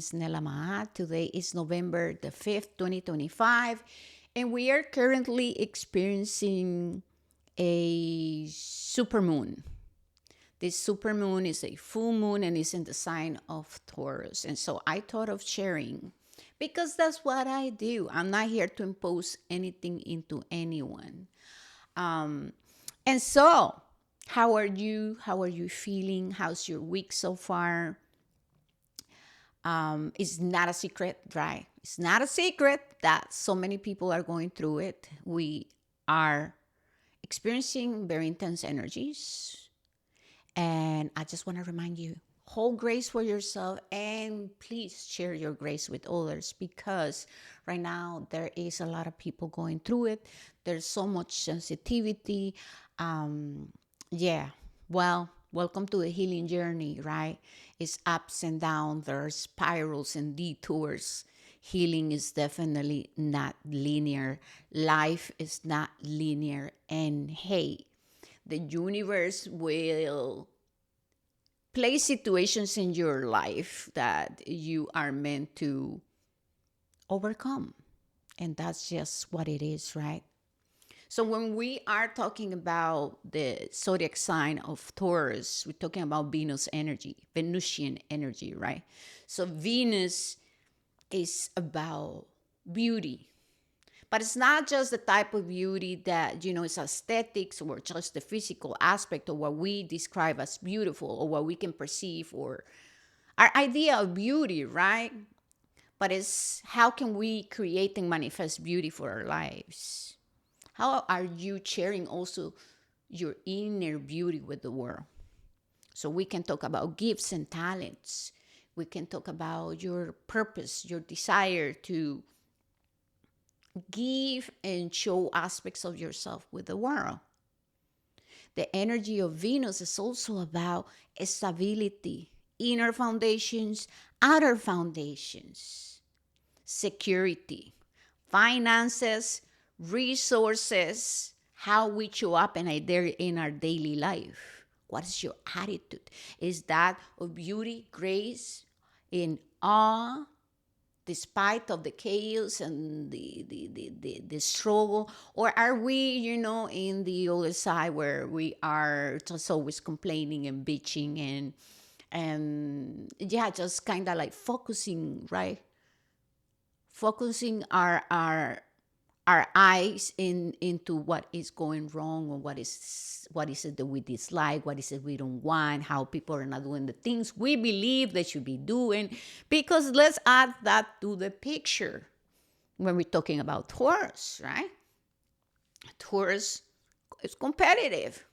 It's Nela Mahat. Today is November the 5th, 2025, and we are currently experiencing a supermoon. This supermoon is a full moon and is in the sign of Taurus. And so I thought of sharing because that's what I do. I'm not here to impose anything into anyone. Um, and so, how are you? How are you feeling? How's your week so far? It's not a secret, right? It's not a secret that so many people are going through it. We are experiencing very intense energies. And I just want to remind you, hold grace for yourself and please share your grace with others because right now there is a lot of people going through it. There's so much sensitivity. Um, yeah, well, welcome to the healing journey, right? It's ups and downs, there's spirals and detours. Healing is definitely not linear. Life is not linear. And hey, the universe will place situations in your life that you are meant to overcome. And that's just what it is, right? So when we are talking about the zodiac sign of Taurus, we're talking about Venus energy, Venusian energy, right? So Venus is about beauty, but it's not just the type of beauty that, is aesthetics or just the physical aspect of what we describe as beautiful or what we can perceive or our idea of beauty, right? But it's how can we create and manifest beauty for our lives? How are you sharing also your inner beauty with the world? So we can talk about gifts and talents. We can talk about your purpose, your desire to give and show aspects of yourself with the world. The energy of Venus is also about stability, inner foundations, outer foundations, security, finances, resources, how we show up in our daily life. What is your attitude? Is that of beauty, grace, in awe, despite of the chaos and the struggle, or are we in the other side where we are just always complaining and bitching and yeah, just kind of like focusing, right, focusing our eyes into what is going wrong or what is it that we dislike, what is it we don't want, how people are not doing the things we believe they should be doing. Because let's add that to the picture when we're talking about Taurus, right? Taurus is competitive.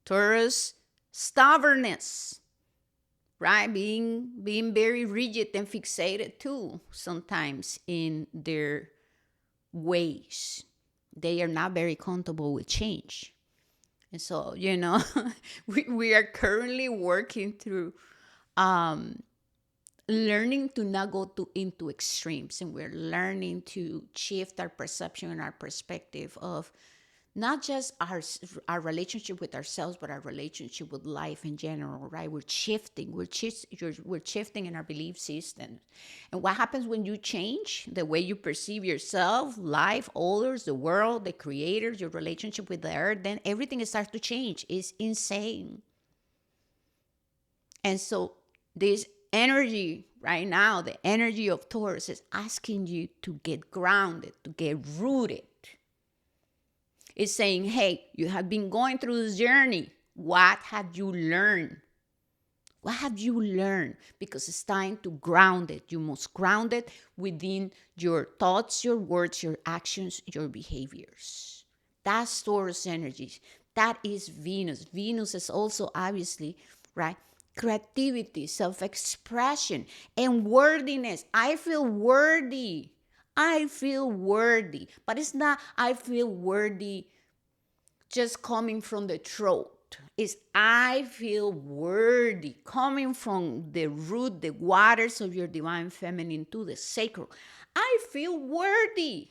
Taurus stubbornness, right? Being very rigid and fixated too sometimes in their ways. They are not very comfortable with change. And so, we are currently working through learning to not go into extremes. And we're learning to shift our perception and our perspective of not just our relationship with ourselves, but our relationship with life in general, right? We're shifting. We're shifting in our belief system. And what happens when you change the way you perceive yourself, life, others, the world, the creators, your relationship with the earth, then everything starts to change. It's insane. And so this energy right now, the energy of Taurus is asking you to get grounded, to get rooted. It's saying, hey, you have been going through this journey. What have you learned? What have you learned? Because it's time to ground it. You must ground it within your thoughts, your words, your actions, your behaviors. That's Taurus energies. That is Venus. Venus is also obviously, right? Creativity, self-expression, and worthiness. I feel worthy. I feel worthy. But it's not, I feel worthy just coming from the throat. It's I feel worthy coming from the root, the waters of your divine feminine to the sacral. I feel worthy.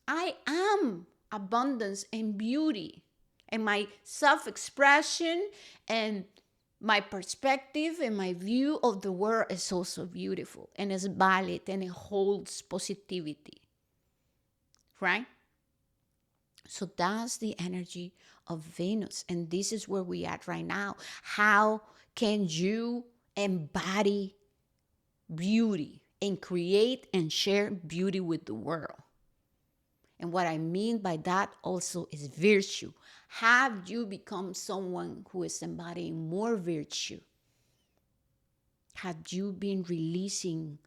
I am abundance and beauty. And my self expression and my perspective and my view of the world is also beautiful and it's valid and it holds positivity, right? So that's the energy of Venus. And this is where we at right now. How can you embody beauty and create and share beauty with the world? And what I mean by that also is virtue. Have you become someone who is embodying more virtue? Have you been releasing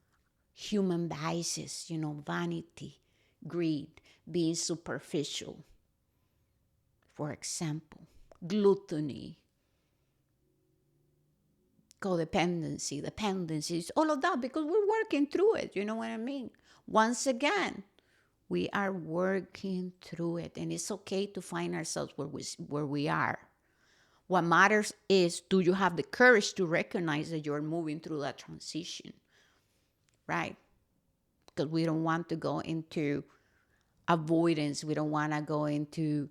human vices, vanity, greed, being superficial, for example, gluttony, codependency, dependencies, all of that, because we're working through it. You know what I mean? Once again, we are working through it, and it's okay to find ourselves where we are. What matters is, do you have the courage to recognize that you're moving through that transition, right? Because we don't want to go into avoidance. We don't want to go into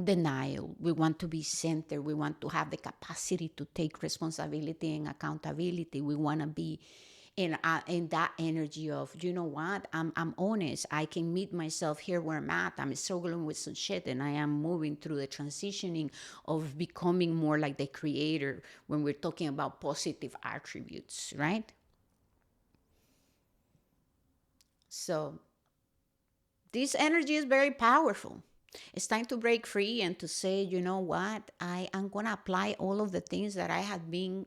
denial. We want to be centered. We want to have the capacity to take responsibility and accountability. We want to be in that energy of, you know what, I'm honest. I can meet myself here where I'm at. I'm struggling with some shit, and I am moving through the transitioning of becoming more like the creator when we're talking about positive attributes, right? So this energy is very powerful. It's time to break free and to say, you know what, I am going to apply all of the things that I had been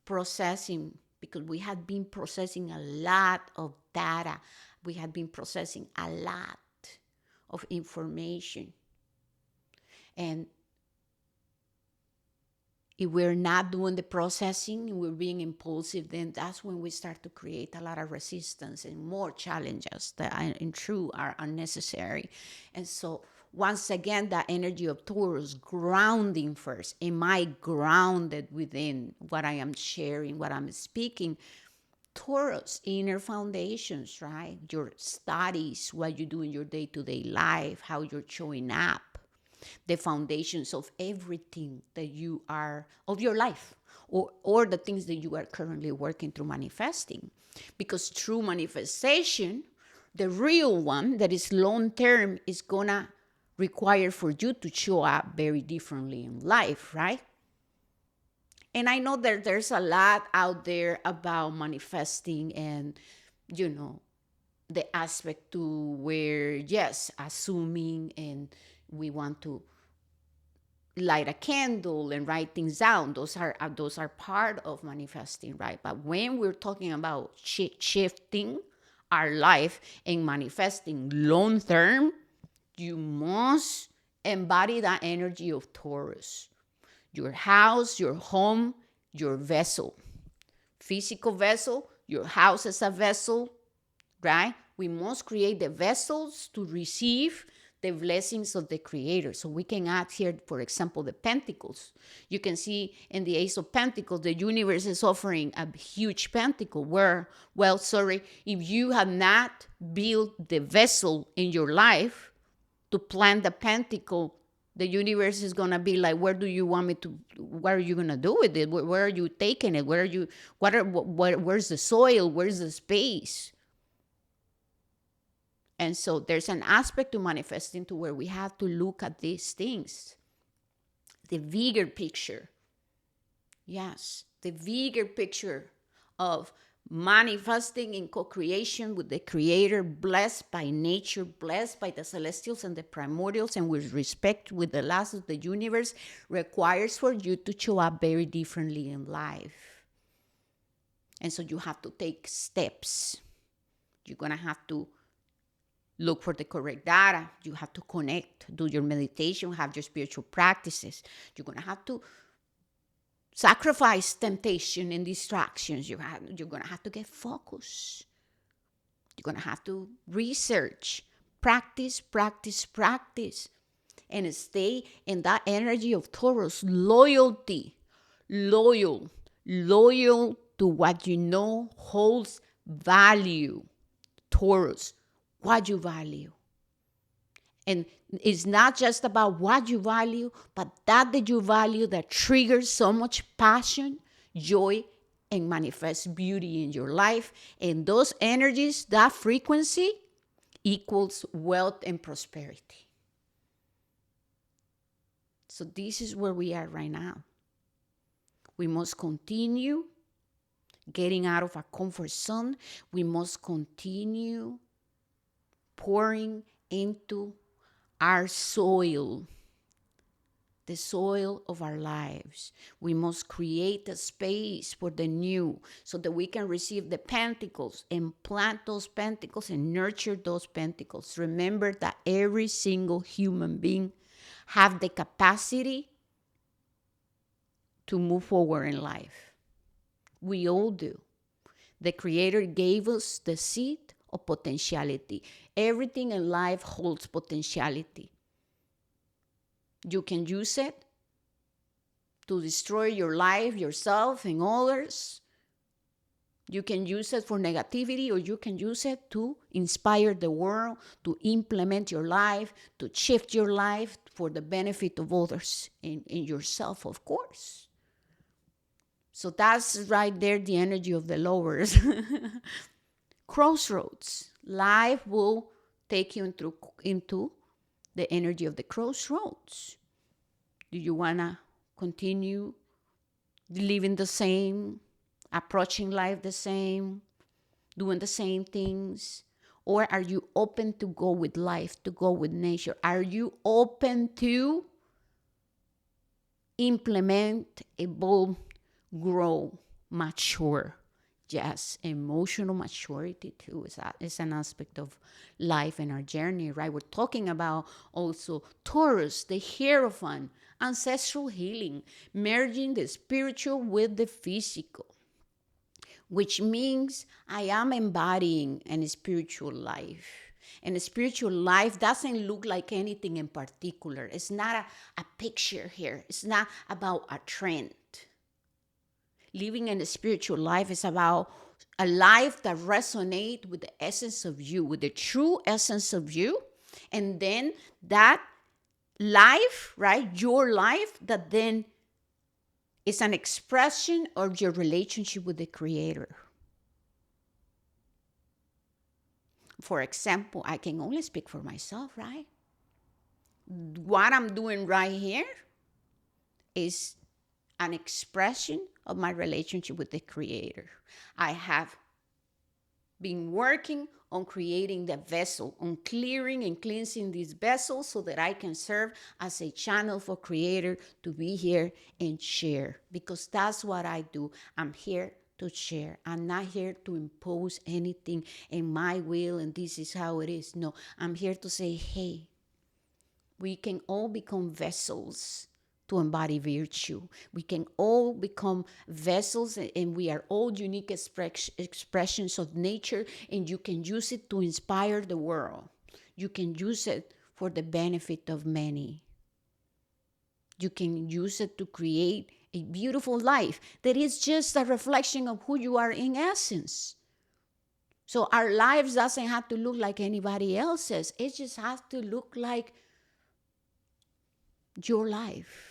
processing, because we had been processing a lot of data. We had been processing a lot of information. And if we're not doing the processing and we're being impulsive, then that's when we start to create a lot of resistance and more challenges that in truth are unnecessary. And so once again, that energy of Taurus, grounding first. Am I grounded within what I am sharing, what I'm speaking? Taurus, inner foundations, right? Your studies, what you do in your day-to-day life, how you're showing up, the foundations of everything that you are, of your life, or the things that you are currently working through manifesting. Because true manifestation, the real one that is long term, is gonna require for you to show up very differently in life, right? And I know that there's a lot out there about manifesting and, the aspect to where, yes, assuming, and we want to light a candle and write things down. Those are part of manifesting, right? But when we're talking about shifting our life and manifesting long term, you must embody that energy of Taurus. Your house, your home, your vessel. Physical vessel, your house is a vessel, right? We must create the vessels to receive the blessings of the Creator. So we can add here, for example, the Pentacles. You can see in the Ace of Pentacles, the universe is offering a huge pentacle where, if you have not built the vessel in your life to plant the pentacle, the universe is going to be like, where do you want me to, what are you going to do with it? Where are you taking it? Where's the soil? Where's the space? And so there's an aspect to manifesting to where we have to look at these things, the bigger picture. Yes, the bigger picture of manifesting in co-creation with the Creator, blessed by nature, blessed by the celestials and the primordials, and with respect with the laws of the universe, requires for you to show up very differently in life. And so you have to take steps. You're going to have to look for the correct data. You have to connect, do your meditation, have your spiritual practices. You're going to have to sacrifice temptation and distractions. You're going to have to get focused. You're going to have to research, practice, and stay in that energy of Taurus, loyalty, loyal to what you know holds value. Taurus, what you value. And it's not just about what you value, but that you value that triggers so much passion, joy, and manifests beauty in your life. And those energies, that frequency, equals wealth and prosperity. So this is where we are right now. We must continue getting out of our comfort zone. We must continue pouring into our soil, the soil of our lives. We must create a space for the new so that we can receive the pentacles and plant those pentacles and nurture those pentacles. Remember that every single human being have the capacity to move forward in life. We all do. The Creator gave us the seed of potentiality. Everything in life holds potentiality. You can use it to destroy your life, yourself, and others. You can use it for negativity, or you can use it to inspire the world, to implement your life, to shift your life for the benefit of others and yourself, of course. So that's right there, the energy of the lowers. Crossroads. Life will take you into the energy of the crossroads. Do you want to continue living the same, approaching life the same, doing the same things? Or are you open to go with life, to go with nature? Are you open to implement, evolve, grow, mature? Yes, emotional maturity too is an aspect of life and our journey, right? We're talking about also Taurus, the Hierophant, ancestral healing, merging the spiritual with the physical, which means I am embodying a spiritual life. And a spiritual life doesn't look like anything in particular. It's not a picture here. It's not about a trend. Living in a spiritual life is about a life that resonates with the essence of you, with the true essence of you. And then that life, right, your life, that then is an expression of your relationship with the Creator. For example, I can only speak for myself, right? What I'm doing right here is an expression of my relationship with the Creator. I have been working on creating the vessel, on clearing and cleansing this vessel so that I can serve as a channel for Creator to be here and share, because that's what I do. I'm here to share. I'm not here to impose anything in my will and this is how it is. No, I'm here to say, hey, we can all become vessels to embody virtue. We can all become vessels, and we are all unique expressions of nature, and you can use it to inspire the world. You can use it for the benefit of many. You can use it to create a beautiful life that is just a reflection of who you are in essence. So our lives doesn't have to look like anybody else's. It just has to look like your life.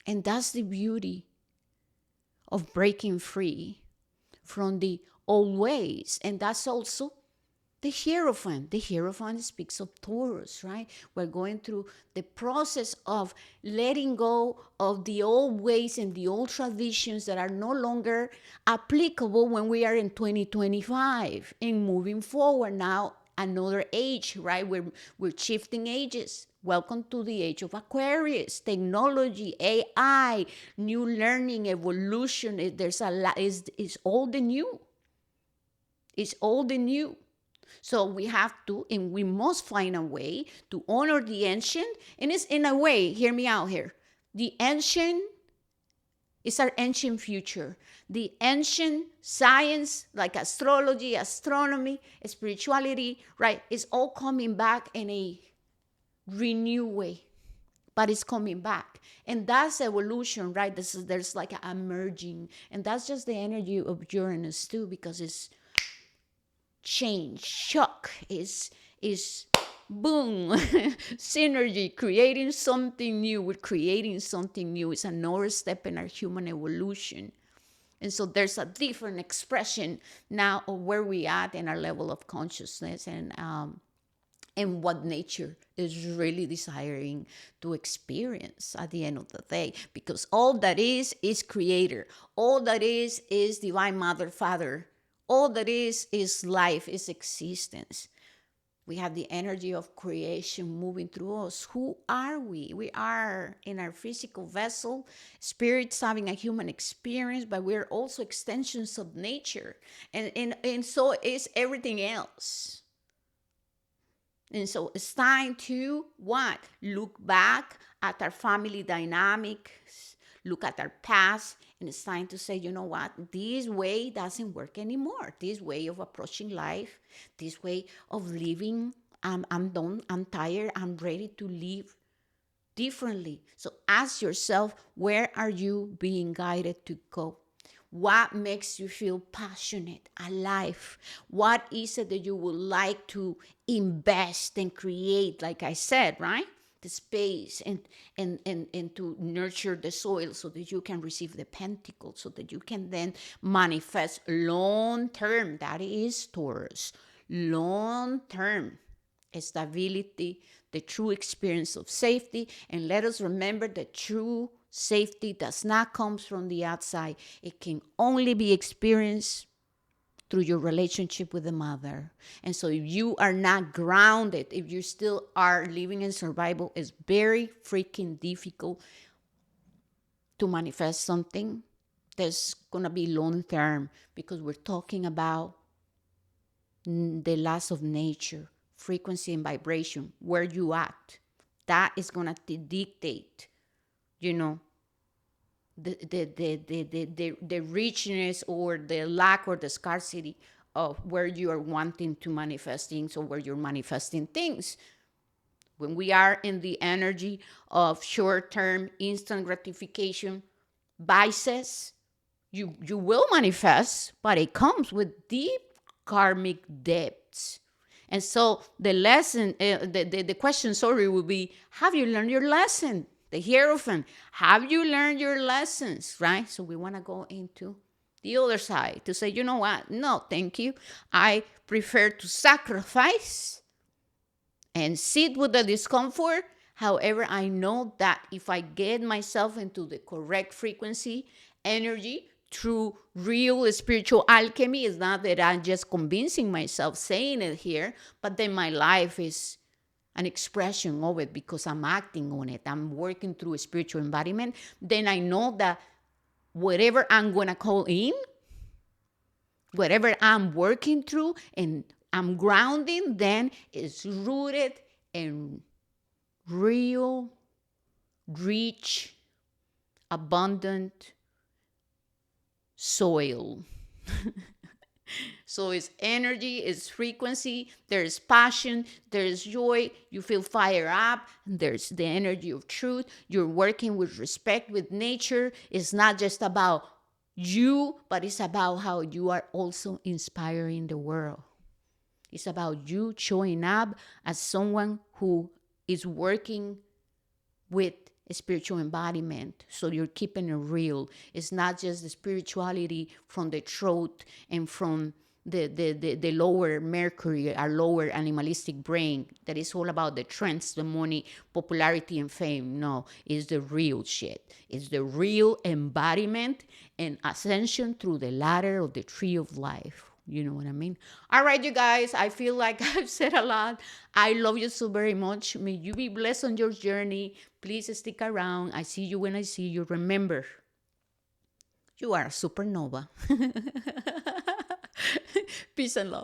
And that's the beauty of breaking free from the old ways. And that's also the Hierophant. The Hierophant speaks of Taurus, right? We're going through the process of letting go of the old ways and the old traditions that are no longer applicable when we are in 2025 and moving forward now. Another age, right? We're shifting ages. Welcome to the age of Aquarius. Technology, AI, new learning, evolution. There's a lot. It's all the new. It's all the new. So we have to, and we must find a way to honor the ancient. And it's in a way, hear me out here. The ancient is our ancient future. The ancient science, like astrology, astronomy, spirituality, right, is all coming back in a renewed way. But it's coming back. And that's evolution, right? There's like a merging. And that's just the energy of Uranus too, because it's change, shock, is boom, synergy, creating something new. We're creating something new. It's another step in our human evolution. And so there's a different expression now of where we at in our level of consciousness, and what nature is really desiring to experience at the end of the day. Because all that is creator. All that is divine mother, father. All that is life, is existence. We have the energy of creation moving through us. Who are we? We are in our physical vessel, spirits having a human experience, but we're also extensions of nature. And so is everything else. And so it's time to what? Look back at our family dynamics, look at our past, and it's time to say, you know what? This way doesn't work anymore. This way of approaching life, this way of living, I'm done, I'm tired, I'm ready to live differently. So ask yourself, where are you being guided to go? What makes you feel passionate, alive? What is it that you would like to invest and create? Like I said, right? The space and to nurture the soil so that you can receive the pentacles, so that you can then manifest long term. That is Taurus. Long term stability, the true experience of safety. And let us remember that true safety does not come from the outside. It can only be experienced through your relationship with the mother. And so if you are not grounded, if you still are living in survival, it's very freaking difficult to manifest something that's going to be long term, because we're talking about the laws of nature, frequency and vibration, where you at. That is going to dictate, you know, the richness or the lack or the scarcity of where you are wanting to manifest things, or where you're manifesting things. When we are in the energy of short-term instant gratification vices, you will manifest, but it comes with deep karmic depths. And so the lesson, the question, sorry, will be, have you learned your lesson? The Hierophant, have you learned your lessons, right? So we want to go into the other side to say, you know what? No, thank you. I prefer to sacrifice and sit with the discomfort. However, I know that if I get myself into the correct frequency, energy, through real spiritual alchemy, it's not that I'm just convincing myself saying it here, but then my life is an expression of it because I'm acting on it. I'm working through a spiritual embodiment. Then I know that whatever I'm going to call in, whatever I'm working through and I'm grounding, then is rooted in real, rich, abundant soil. So it's energy, it's frequency, there's passion, there's joy, you feel fired up, there's the energy of truth, you're working with respect with nature. It's not just about you, but it's about how you are also inspiring the world. It's about you showing up as someone who is working with a spiritual embodiment. So you're keeping it real. It's not just the spirituality from the throat and from the lower Mercury, our lower animalistic brain, that is all about the trends, the money, popularity, and fame. No, it's the real shit. It's the real embodiment and ascension through the ladder of the tree of life. You know what I mean? All right, you guys, I feel like I've said a lot. I love you so very much. May you be blessed on your journey. Please stick around. I see you when I see you. Remember, you are a supernova. Peace and love.